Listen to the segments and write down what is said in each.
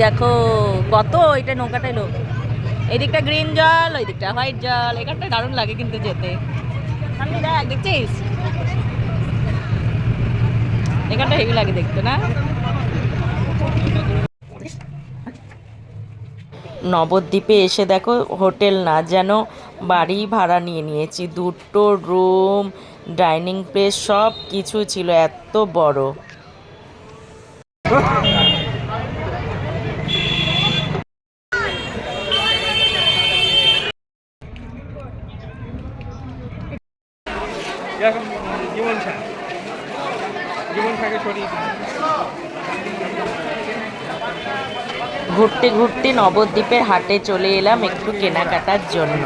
দেখো কত এটা নৌকাটা এলো, এই দিকটা গ্রিন জল, ওই দিকটা হোয়াইট জল। এখানটা দারুণ লাগে কিন্তু যেতে। সামনে দেখ, দেখছিস এখানটা হেভি লাগে দেখতে না? নবদ্বীপে এসে দেখো হোটেল না যেন বাড়ি ভাড়া নিয়ে নিয়েছি। দুটো রুম, ডাইনিং প্লেস সব কিছু ছিল, এত বড়। ঘুরতে ঘুরতে নবদ্বীপের হাটে চলে এলাম একটু কেনাকাটার জন্য।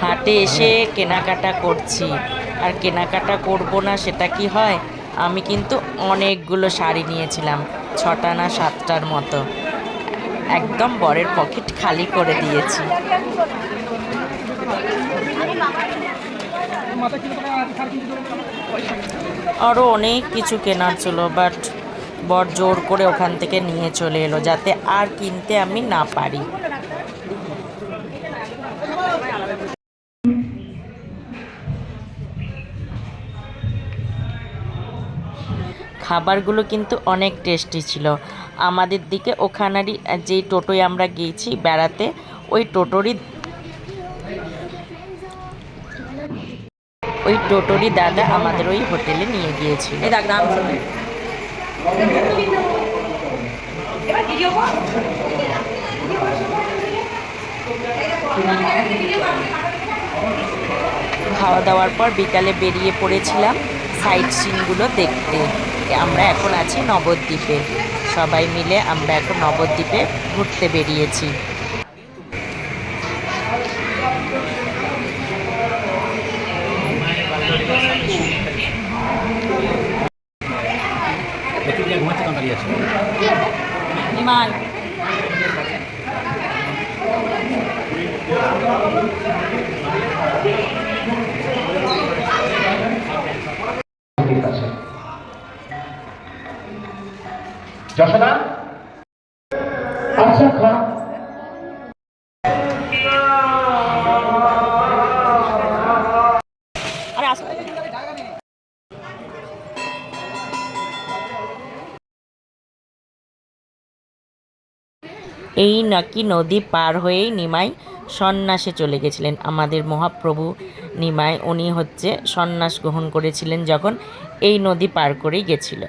হাটে এসে কেনাকাটা করছি, আর কেনাকাটা করব না সেটা কি হয়? আমি কিন্তু অনেকগুলো শাড়ি নিয়েছিলাম, 6টা না 7টার মতো। একদম বরের পকেট খালি করে দিয়েছি। আরও অনেক কিছু কেনার ছিল, বাট বর জোর করে ওখান থেকে নিয়ে চলে এলো যাতে আর কিনতে আমি না পারি। খাবারগুলো কিন্তু অনেক টেস্টি ছিল। আমাদের দিকে ওখানেরই যেই টোটোয় আমরা গিয়েছি বেড়াতে, ওই টোটোরই দাদা আমাদের ওই হোটেলে নিয়ে গিয়েছিল। খাওয়া দাওয়ার পর বিকালে বেরিয়ে পড়েছিলাম সাইট সিনগুলো দেখতে। আমরা এখন আছি নবদ্বীপে, সবাই মিলে আমরা এখন নবদ্বীপে ঘুরতে বেরিয়েছি। যশোদা আচ্ছা খা এই নাকি নদী পার হয়েই নিমাই সন্ন্যাসে চলে গেছিলেন। আমাদের মহাপ্রভু নিমাই, উনি হচ্ছে সন্ন্যাস গ্রহণ করেছিলেন যখন এই নদী পার করেই গেছিল।